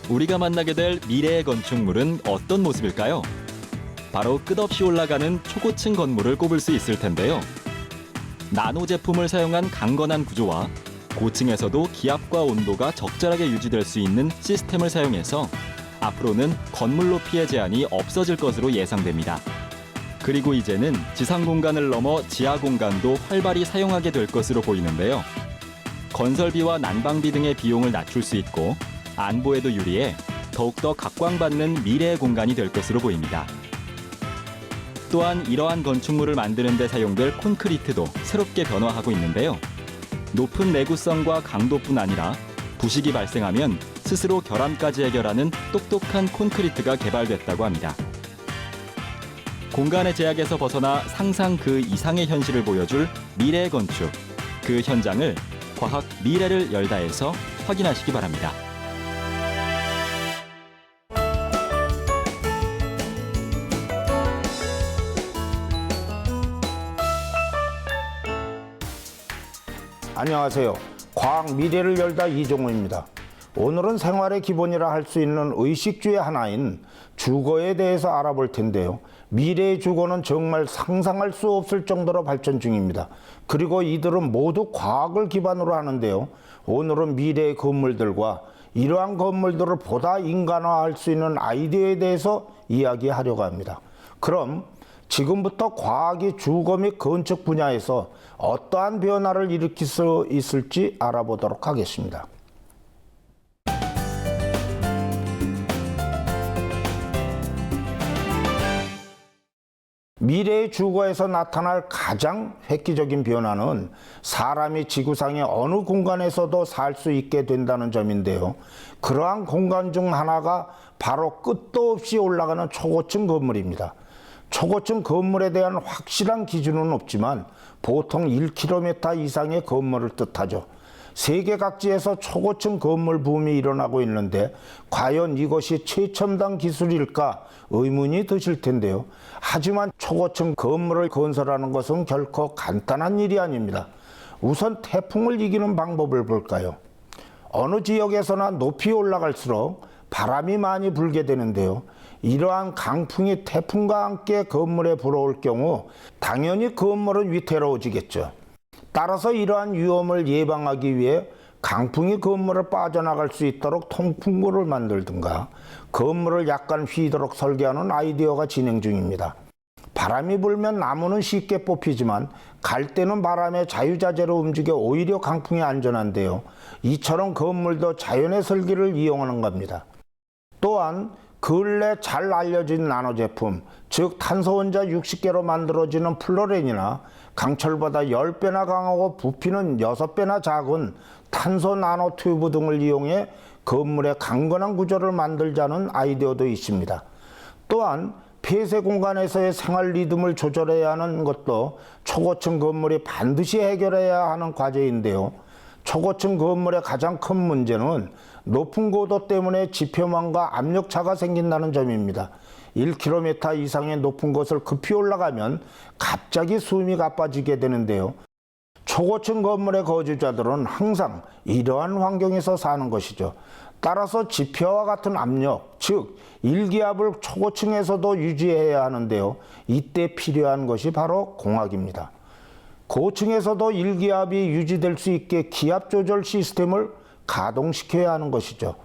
우리가 만나게 될 미래의 건축물은 어떤 모습일까요? 바로 끝없이 올라가는 초고층 건물을 꼽을 수 있을 텐데요. 나노 제품을 사용한 강건한 구조와 고층에서도 기압과 온도가 적절하게 유지될 수 있는 시스템을 사용해서 앞으로는 건물 높이의 제한이 없어질 것으로 예상됩니다. 그리고 이제는 지상 공간을 넘어 지하 공간도 활발히 사용하게 될 것으로 보이는데요. 건설비와 난방비 등의 비용을 낮출 수 있고 안보에도 유리해 더욱더 각광받는 미래의 공간이 될 것으로 보입니다. 또한 이러한 건축물을 만드는 데 사용될 콘크리트도 새롭게 변화하고 있는데요. 높은 내구성과 강도뿐 아니라 부식이 발생하면 스스로 결함까지 해결하는 똑똑한 콘크리트가 개발됐다고 합니다. 공간의 제약에서 벗어나 상상 그 이상의 현실을 보여줄 미래의 건축, 그 현장을 과학 미래를 열다에서 확인하시기 바랍니다. 안녕하세요. 과학 미래를 열다 이종호입니다. 오늘은 생활의 기본이라 할 수 있는 의식주의 하나인 주거에 대해서 알아볼 텐데요. 미래의 주거는 정말 상상할 수 없을 정도로 발전 중입니다. 그리고 이들은 모두 과학을 기반으로 하는데요. 오늘은 미래의 건물들과 이러한 건물들을 보다 인간화할 수 있는 아이디어에 대해서 이야기하려고 합니다. 그럼 지금부터 과학이 주거 및 건축 분야에서 어떠한 변화를 일으킬 수 있을지 알아보도록 하겠습니다. 미래의 주거에서 나타날 가장 획기적인 변화는 사람이 지구상의 어느 공간에서도 살 수 있게 된다는 점인데요. 그러한 공간 중 하나가 바로 끝도 없이 올라가는 초고층 건물입니다. 초고층 건물에 대한 확실한 기준은 없지만 보통 1km 이상의 건물을 뜻하죠. 세계 각지에서 초고층 건물 붐이 일어나고 있는데 과연 이것이 최첨단 기술일까 의문이 드실 텐데요. 하지만 초고층 건물을 건설하는 것은 결코 간단한 일이 아닙니다. 우선 태풍을 이기는 방법을 볼까요? 어느 지역에서나 높이 올라갈수록 바람이 많이 불게 되는데요. 이러한 강풍이 태풍과 함께 건물에 불어올 경우 당연히 건물은 위태로워지겠죠. 따라서 이러한 위험을 예방하기 위해 강풍이 건물을 빠져나갈 수 있도록 통풍구를 만들든가 건물을 약간 휘도록 설계하는 아이디어가 진행 중입니다. 바람이 불면 나무는 쉽게 뽑히지만 갈대는 바람에 자유자재로 움직여 오히려 강풍에 안전한데요. 이처럼 건물도 자연의 설계를 이용하는 겁니다. 또한 근래 잘 알려진 나노 제품, 즉 탄소 원자 60개로 만들어지는 플로렌이나 강철보다 10배나 강하고 부피는 6배나 작은 탄소 나노 튜브 등을 이용해 건물의 강건한 구조를 만들자는 아이디어도 있습니다. 또한 폐쇄 공간에서의 생활 리듬을 조절해야 하는 것도 초고층 건물이 반드시 해결해야 하는 과제인데요. 초고층 건물의 가장 큰 문제는 높은 고도 때문에 지표망과 압력차가 생긴다는 점입니다. 1km 이상의 높은 곳을 급히 올라가면 갑자기 숨이 가빠지게 되는데요. 초고층 건물의 거주자들은 항상 이러한 환경에서 사는 것이죠. 따라서 지표와 같은 압력, 즉 일기압을 초고층에서도 유지해야 하는데요. 이때 필요한 것이 바로 공학입니다. 고층에서도 일기압이 유지될 수 있게 기압 조절 시스템을 가동시켜야 하는 것이죠.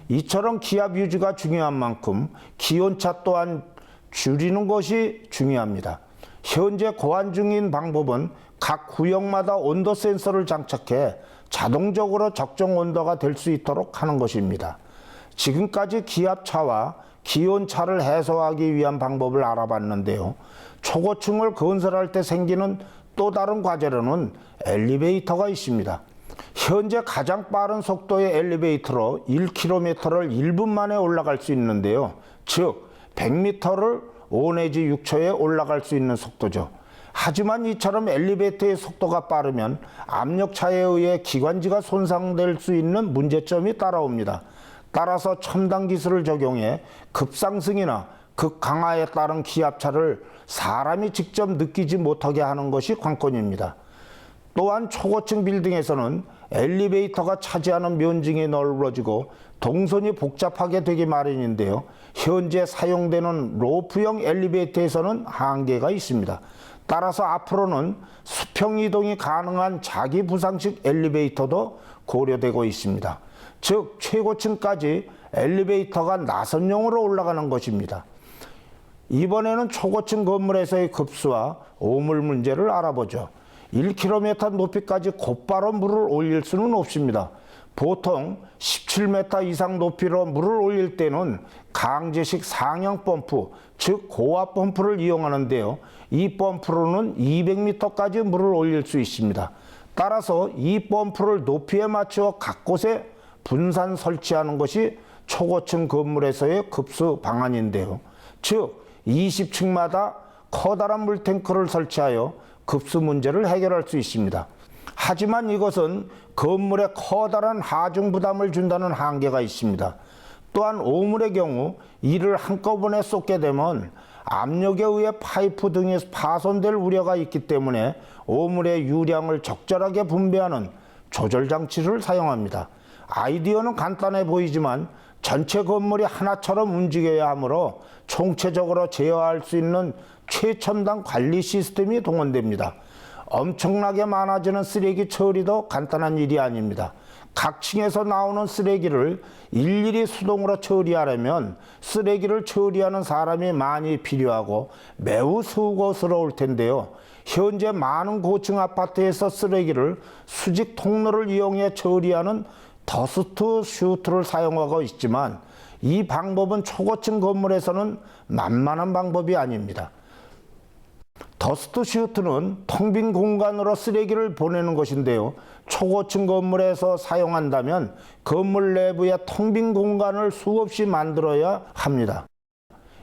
이처럼 기압 유지가 중요한 만큼 기온차 또한 줄이는 것이 중요합니다. 현재 고안 중인 방법은 각 구역마다 온도 센서를 장착해 자동적으로 적정 온도가 될 수 있도록 하는 것입니다. 지금까지 기압차와 기온차를 해소하기 위한 방법을 알아봤는데요. 초고층을 건설할 때 생기는 또 다른 과제로는 엘리베이터가 있습니다. 현재 가장 빠른 속도의 엘리베이터로 1km를 1분 만에 올라갈 수 있는데요. 즉 100m를 5 내지 6초에 올라갈 수 있는 속도죠. 하지만 이처럼 엘리베이터의 속도가 빠르면 압력차에 의해 기관지가 손상될 수 있는 문제점이 따라옵니다. 따라서 첨단 기술을 적용해 급상승이나 극강하에 따른 기압차를 사람이 직접 느끼지 못하게 하는 것이 관건입니다. 또한 초고층 빌딩에서는 엘리베이터가 차지하는 면적이 넓어지고 동선이 복잡하게 되기 마련인데요. 현재 사용되는 로프형 엘리베이터에서는 한계가 있습니다. 따라서 앞으로는 수평 이동이 가능한 자기 부상식 엘리베이터도 고려되고 있습니다. 즉 최고층까지 엘리베이터가 나선형으로 올라가는 것입니다. 이번에는 초고층 건물에서의 급수와 오물 문제를 알아보죠. 1km 높이까지 곧바로 물을 올릴 수는 없습니다. 보통 17m 이상 높이로 물을 올릴 때는 강제식 상형 펌프, 즉 고압 펌프를 이용하는데요. 이 펌프로는 200m까지 물을 올릴 수 있습니다. 따라서 이 펌프를 높이에 맞추어 각 곳에 분산 설치하는 것이 초고층 건물에서의 급수 방안인데요. 즉 20층마다 커다란 물탱크를 설치하여 급수 문제를 해결할 수 있습니다. 하지만 이것은 건물에 커다란 하중 부담을 준다는 한계가 있습니다. 또한 오물의 경우 이를 한꺼번에 쏟게 되면 압력에 의해 파이프 등이 파손될 우려가 있기 때문에 오물의 유량을 적절하게 분배하는 조절 장치를 사용합니다. 아이디어는 간단해 보이지만 전체 건물이 하나처럼 움직여야 하므로 총체적으로 제어할 수 있는 최첨단 관리 시스템이 동원됩니다. 엄청나게 많아지는 쓰레기 처리도 간단한 일이 아닙니다. 각 층에서 나오는 쓰레기를 일일이 수동으로 처리하려면 쓰레기를 처리하는 사람이 많이 필요하고 매우 수고스러울 텐데요. 현재 많은 고층 아파트에서 쓰레기를 수직 통로를 이용해 처리하는 더스트 슈트를 사용하고 있지만 이 방법은 초고층 건물에서는 만만한 방법이 아닙니다. 더스트 슈트는 텅 빈 공간으로 쓰레기를 보내는 것인데요. 초고층 건물에서 사용한다면 건물 내부에 텅 빈 공간을 수없이 만들어야 합니다.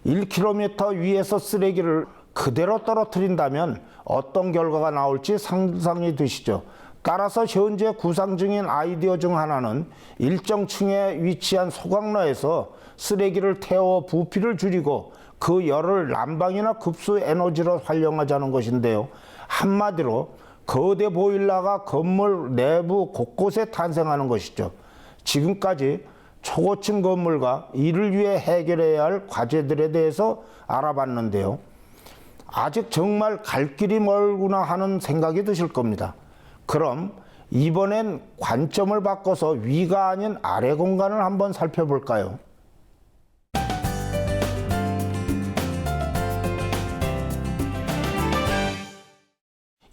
1km 위에서 쓰레기를 그대로 떨어뜨린다면 어떤 결과가 나올지 상상이 되시죠. 따라서 현재 구상 중인 아이디어 중 하나는 일정 층에 위치한 소각로에서 쓰레기를 태워 부피를 줄이고 그 열을 난방이나 급수 에너지로 활용하자는 것인데요. 한마디로 거대 보일러가 건물 내부 곳곳에 탄생하는 것이죠. 지금까지 초고층 건물과 이를 위해 해결해야 할 과제들에 대해서 알아봤는데요. 아직 정말 갈 길이 멀구나 하는 생각이 드실 겁니다. 그럼 이번엔 관점을 바꿔서 위가 아닌 아래 공간을 한번 살펴볼까요?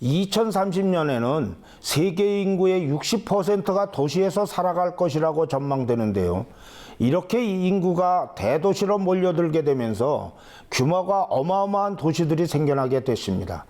2030년에는 세계 인구의 60%가 도시에서 살아갈 것이라고 전망되는데요. 이렇게 인구가 대도시로 몰려들게 되면서 규모가 어마어마한 도시들이 생겨나게 됐습니다.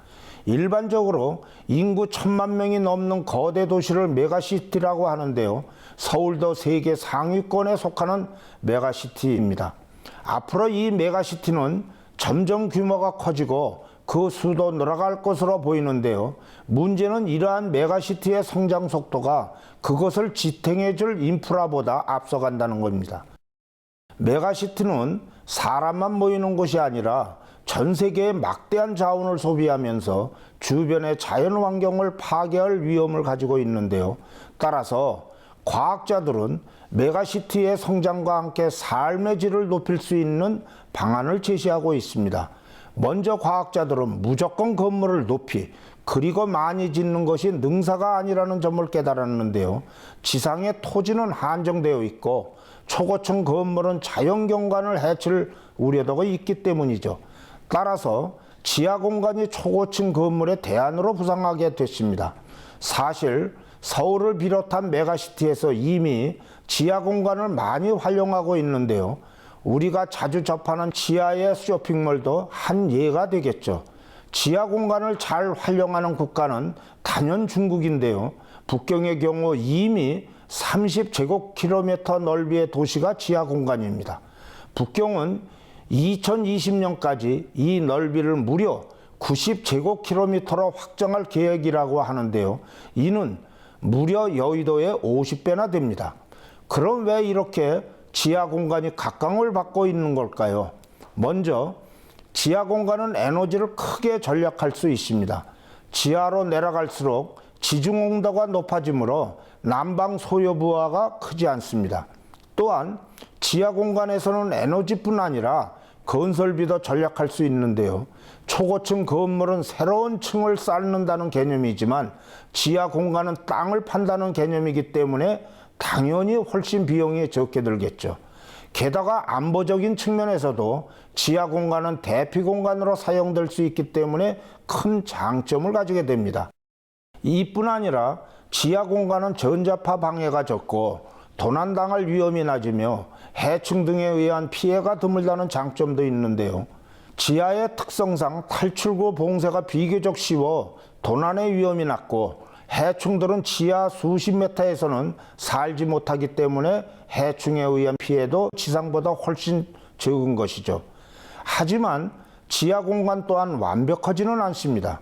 일반적으로 인구 1000만 명이 넘는 거대 도시를 메가시티라고 하는데요. 서울도 세계 상위권에 속하는 메가시티입니다. 앞으로 이 메가시티는 점점 규모가 커지고 그 수도 늘어갈 것으로 보이는데요. 문제는 이러한 메가시티의 성장 속도가 그것을 지탱해줄 인프라보다 앞서간다는 겁니다. 메가시티는 사람만 모이는 곳이 아니라 전 세계의 막대한 자원을 소비하면서 주변의 자연 환경을 파괴할 위험을 가지고 있는데요. 따라서 과학자들은 메가시티의 성장과 함께 삶의 질을 높일 수 있는 방안을 제시하고 있습니다. 먼저 과학자들은 무조건 건물을 높이 그리고 많이 짓는 것이 능사가 아니라는 점을 깨달았는데요. 지상의 토지는 한정되어 있고 초고층 건물은 자연경관을 해칠 우려도가 있기 때문이죠. 따라서 지하 공간이 초고층 건물의 대안으로 부상하게 됐습니다. 사실 서울을 비롯한 메가시티에서 이미 지하 공간을 많이 활용하고 있는데요. 우리가 자주 접하는 지하의 쇼핑몰도 한 예가 되겠죠. 지하 공간을 잘 활용하는 국가는 단연 중국인데요. 북경의 경우 이미 30제곱킬로미터 넓이의 도시가 지하 공간입니다. 북경은 2020년까지 이 넓이를 무려 90제곱킬로미터로 확장할 계획이라고 하는데요. 이는 무려 여의도의 50배나 됩니다. 그럼 왜 이렇게 지하 공간이 각광을 받고 있는 걸까요? 먼저 지하 공간은 에너지를 크게 절약할 수 있습니다. 지하로 내려갈수록 지중 온도가 높아지므로 난방 소요 부하가 크지 않습니다. 또한 지하 공간에서는 에너지뿐 아니라 건설비도 절약할 수 있는데요. 초고층 건물은 새로운 층을 쌓는다는 개념이지만 지하 공간은 땅을 판다는 개념이기 때문에 당연히 훨씬 비용이 적게 들겠죠. 게다가 안보적인 측면에서도 지하 공간은 대피 공간으로 사용될 수 있기 때문에 큰 장점을 가지게 됩니다. 이뿐 아니라 지하 공간은 전자파 방해가 적고 도난당할 위험이 낮으며 해충 등에 의한 피해가 드물다는 장점도 있는데요. 지하의 특성상 탈출구 봉쇄가 비교적 쉬워 도난의 위험이 낮고 해충들은 지하 수십 미터에서는 살지 못하기 때문에 해충에 의한 피해도 지상보다 훨씬 적은 것이죠. 하지만 지하 공간 또한 완벽하지는 않습니다.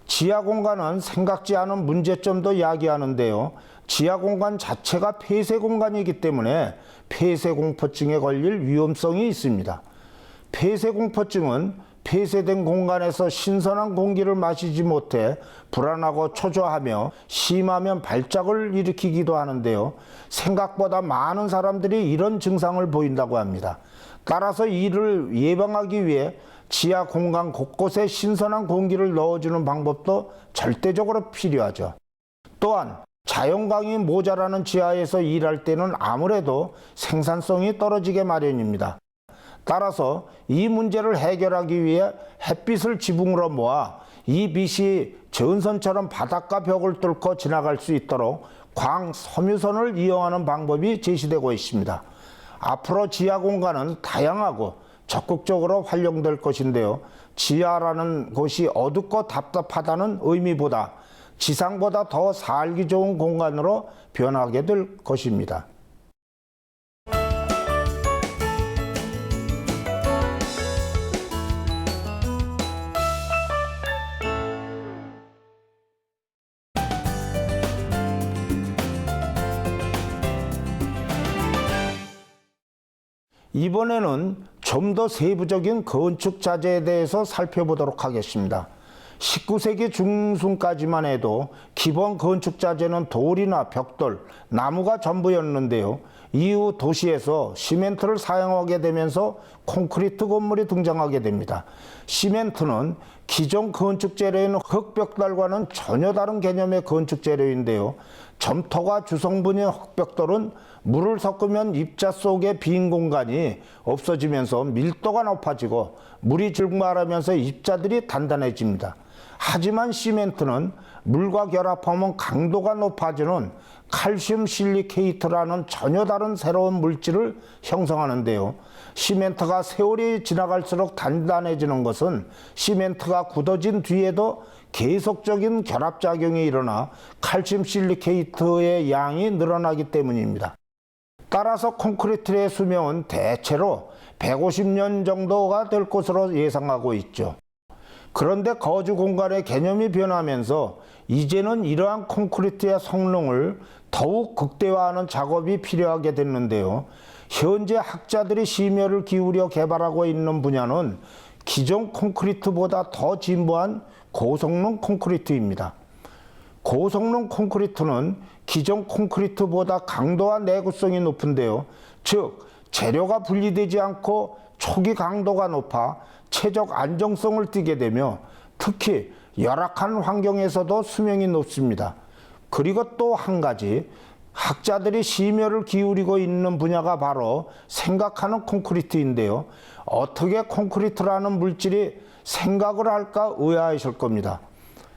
지하 공간은 생각지 않은 문제점도 야기하는데요. 지하 공간 자체가 폐쇄 공간이기 때문에 폐쇄공포증에 걸릴 위험성이 있습니다. 폐쇄공포증은 폐쇄된 공간에서 신선한 공기를 마시지 못해 불안하고 초조하며 심하면 발작을 일으키기도 하는데요. 생각보다 많은 사람들이 이런 증상을 보인다고 합니다. 따라서 이를 예방하기 위해 지하 공간 곳곳에 신선한 공기를 넣어주는 방법도 절대적으로 필요하죠. 또한 자연광이 모자라는 지하에서 일할 때는 아무래도 생산성이 떨어지게 마련입니다. 따라서 이 문제를 해결하기 위해 햇빛을 지붕으로 모아 이 빛이 전선처럼 바닥과 벽을 뚫고 지나갈 수 있도록 광섬유선을 이용하는 방법이 제시되고 있습니다. 앞으로 지하 공간은 다양하고 적극적으로 활용될 것인데요. 지하라는 곳이 어둡고 답답하다는 의미보다 지상보다 더 살기 좋은 공간으로 변하게 될 것입니다. 이번에는 좀 더 세부적인 건축 자재에 대해서 살펴보도록 하겠습니다. 19세기 중순까지만 해도 기본 건축 자재는 돌이나 벽돌, 나무가 전부였는데요. 이후 도시에서 시멘트를 사용하게 되면서 콘크리트 건물이 등장하게 됩니다. 시멘트는 기존 건축 재료인 흙벽돌과는 전혀 다른 개념의 건축 재료인데요. 점토가 주성분인 흙벽돌은 물을 섞으면 입자 속의 빈 공간이 없어지면서 밀도가 높아지고 물이 증발하면서 입자들이 단단해집니다. 하지만 시멘트는 물과 결합하면 강도가 높아지는 칼슘 실리케이트라는 전혀 다른 새로운 물질을 형성하는데요. 시멘트가 세월이 지나갈수록 단단해지는 것은 시멘트가 굳어진 뒤에도 계속적인 결합작용이 일어나 칼슘 실리케이트의 양이 늘어나기 때문입니다. 따라서 콘크리트의 수명은 대체로 150년 정도가 될 것으로 예상하고 있죠. 그런데 거주 공간의 개념이 변하면서 이제는 이러한 콘크리트의 성능을 더욱 극대화하는 작업이 필요하게 됐는데요. 현재 학자들이 심혈을 기울여 개발하고 있는 분야는 기존 콘크리트보다 더 진보한 고성능 콘크리트입니다. 고성능 콘크리트는 기존 콘크리트보다 강도와 내구성이 높은데요. 즉, 재료가 분리되지 않고 초기 강도가 높아 체적 안정성을 띠게 되며 특히 열악한 환경에서도 수명이 높습니다. 그리고 또 한 가지, 학자들이 심혈을 기울이고 있는 분야가 바로 생각하는 콘크리트인데요. 어떻게 콘크리트라는 물질이 생각을 할까 의아하실 겁니다.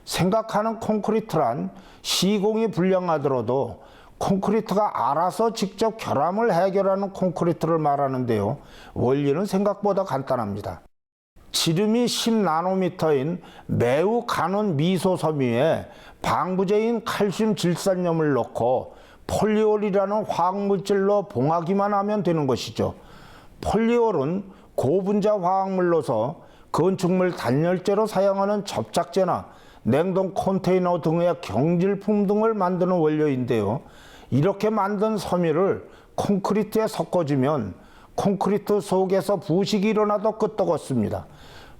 생각하는 콘크리트란 시공이 불량하더라도 콘크리트가 알아서 직접 결함을 해결하는 콘크리트를 말하는데요. 원리는 생각보다 간단합니다. 지름이 10나노미터인 매우 가는 미소 섬유에 방부제인 칼슘 질산염을 넣고 폴리올이라는 화학물질로 봉하기만 하면 되는 것이죠. 폴리올은 고분자 화학물로서 건축물 단열재로 사용하는 접착제나 냉동 컨테이너 등의 경질품 등을 만드는 원료인데요. 이렇게 만든 섬유를 콘크리트에 섞어주면 콘크리트 속에서 부식이 일어나도 끄떡없습니다.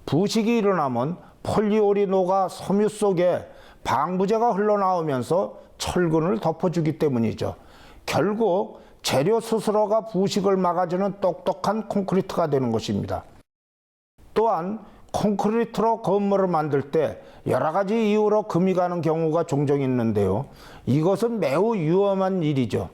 부식이 일어나면 폴리올이 녹아 섬유 속에 방부제가 흘러나오면서 철근을 덮어주기 때문이죠. 결국 재료 스스로가 부식을 막아주는 똑똑한 콘크리트가 되는 것입니다. 또한 콘크리트로 건물을 만들 때 여러 가지 이유로 금이 가는 경우가 종종 있는데요. 이것은 매우 위험한 일이죠.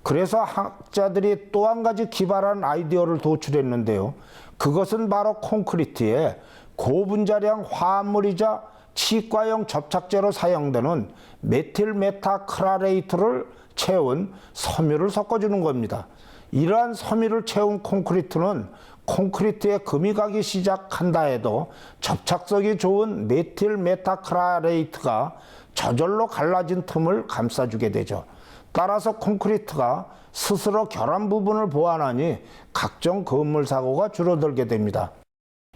그래서 학자들이 또 한 가지 기발한 아이디어를 도출했는데요. 그것은 바로 콘크리트에 고분자량 화합물이자 치과용 접착제로 사용되는 메틸 메타크라레이트를 채운 섬유를 섞어주는 겁니다. 이러한 섬유를 채운 콘크리트는 콘크리트에 금이 가기 시작한다 해도 접착성이 좋은 메틸 메타크라레이트가 저절로 갈라진 틈을 감싸주게 되죠. 따라서 콘크리트가 스스로 결함 부분을 보완하니 각종 건물 사고가 줄어들게 됩니다.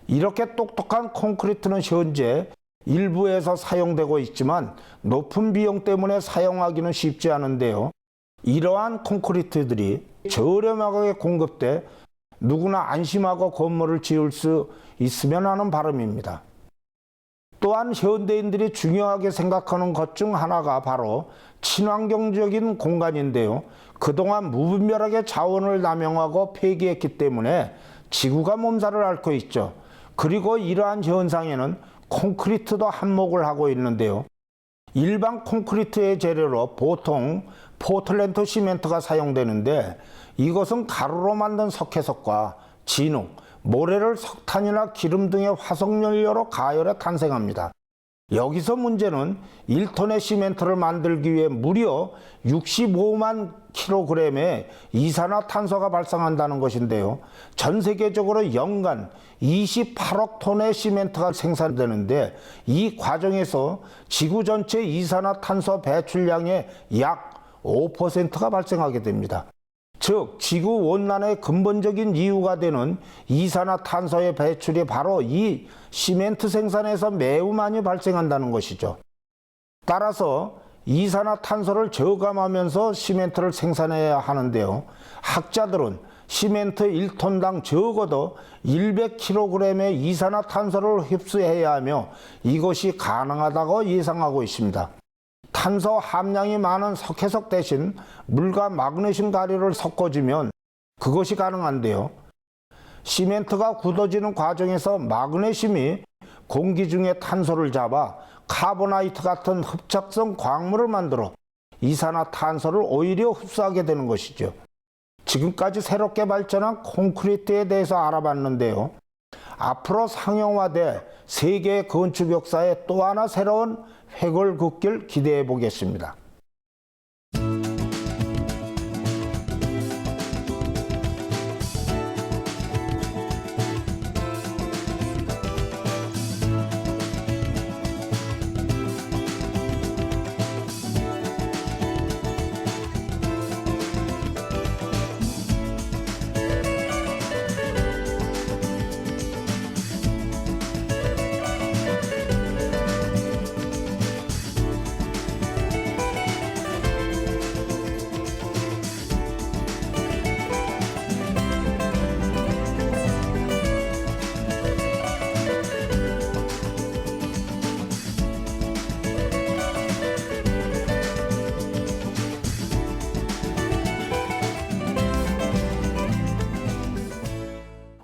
이렇게 똑똑한 콘크리트는 현재 일부에서 사용되고 있지만 높은 비용 때문에 사용하기는 쉽지 않은데요. 이러한 콘크리트들이 저렴하게 공급돼 누구나 안심하고 건물을 지을 수 있으면 하는 바람입니다. 또한 현대인들이 중요하게 생각하는 것 중 하나가 바로 친환경적인 공간인데요. 그동안 무분별하게 자원을 남용하고 폐기했기 때문에 지구가 몸살을 앓고 있죠. 그리고 이러한 현상에는 콘크리트도 한몫을 하고 있는데요. 일반 콘크리트의 재료로 보통 포틀랜드 시멘트가 사용되는데 이것은 가루로 만든 석회석과 진흙, 모래를 석탄이나 기름 등의 화석연료로 가열해 탄생합니다. 여기서 문제는 1톤의 시멘트를 만들기 위해 무려 65만 킬로그램의 이산화탄소가 발생한다는 것인데요. 전 세계적으로 연간 28억 톤의 시멘트가 생산되는데 이 과정에서 지구 전체 이산화탄소 배출량의 약 5%가 발생하게 됩니다. 즉 지구온난화의 근본적인 이유가 되는 이산화탄소의 배출이 바로 이 시멘트 생산에서 매우 많이 발생한다는 것이죠. 따라서 이산화탄소를 저감하면서 시멘트를 생산해야 하는데요. 학자들은 시멘트 1톤당 적어도 100kg의 이산화탄소를 흡수해야 하며 이것이 가능하다고 예상하고 있습니다. 탄소 함량이 많은 석회석 대신 물과 마그네슘 가루를 섞어주면 그것이 가능한데요. 시멘트가 굳어지는 과정에서 마그네슘이 공기 중에 탄소를 잡아 카보나이트 같은 흡착성 광물을 만들어 이산화탄소를 오히려 흡수하게 되는 것이죠. 지금까지 새롭게 발전한 콘크리트에 대해서 알아봤는데요. 앞으로 상용화돼 세계 건축 역사에 또 하나 새로운 획을 긋길 기대해 보겠습니다.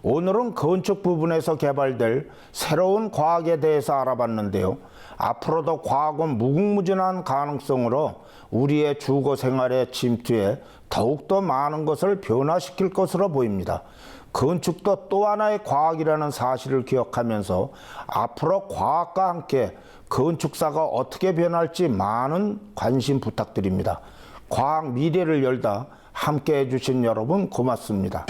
오늘은 건축 부분에서 개발될 새로운 과학에 대해서 알아봤는데요. 앞으로도 과학은 무궁무진한 가능성으로 우리의 주거 생활에 침투해 더욱더 많은 것을 변화시킬 것으로 보입니다. 건축도 또 하나의 과학이라는 사실을 기억하면서 앞으로 과학과 함께 건축사가 어떻게 변할지 많은 관심 부탁드립니다. 과학 미래를 열다 함께 해주신 여러분 고맙습니다.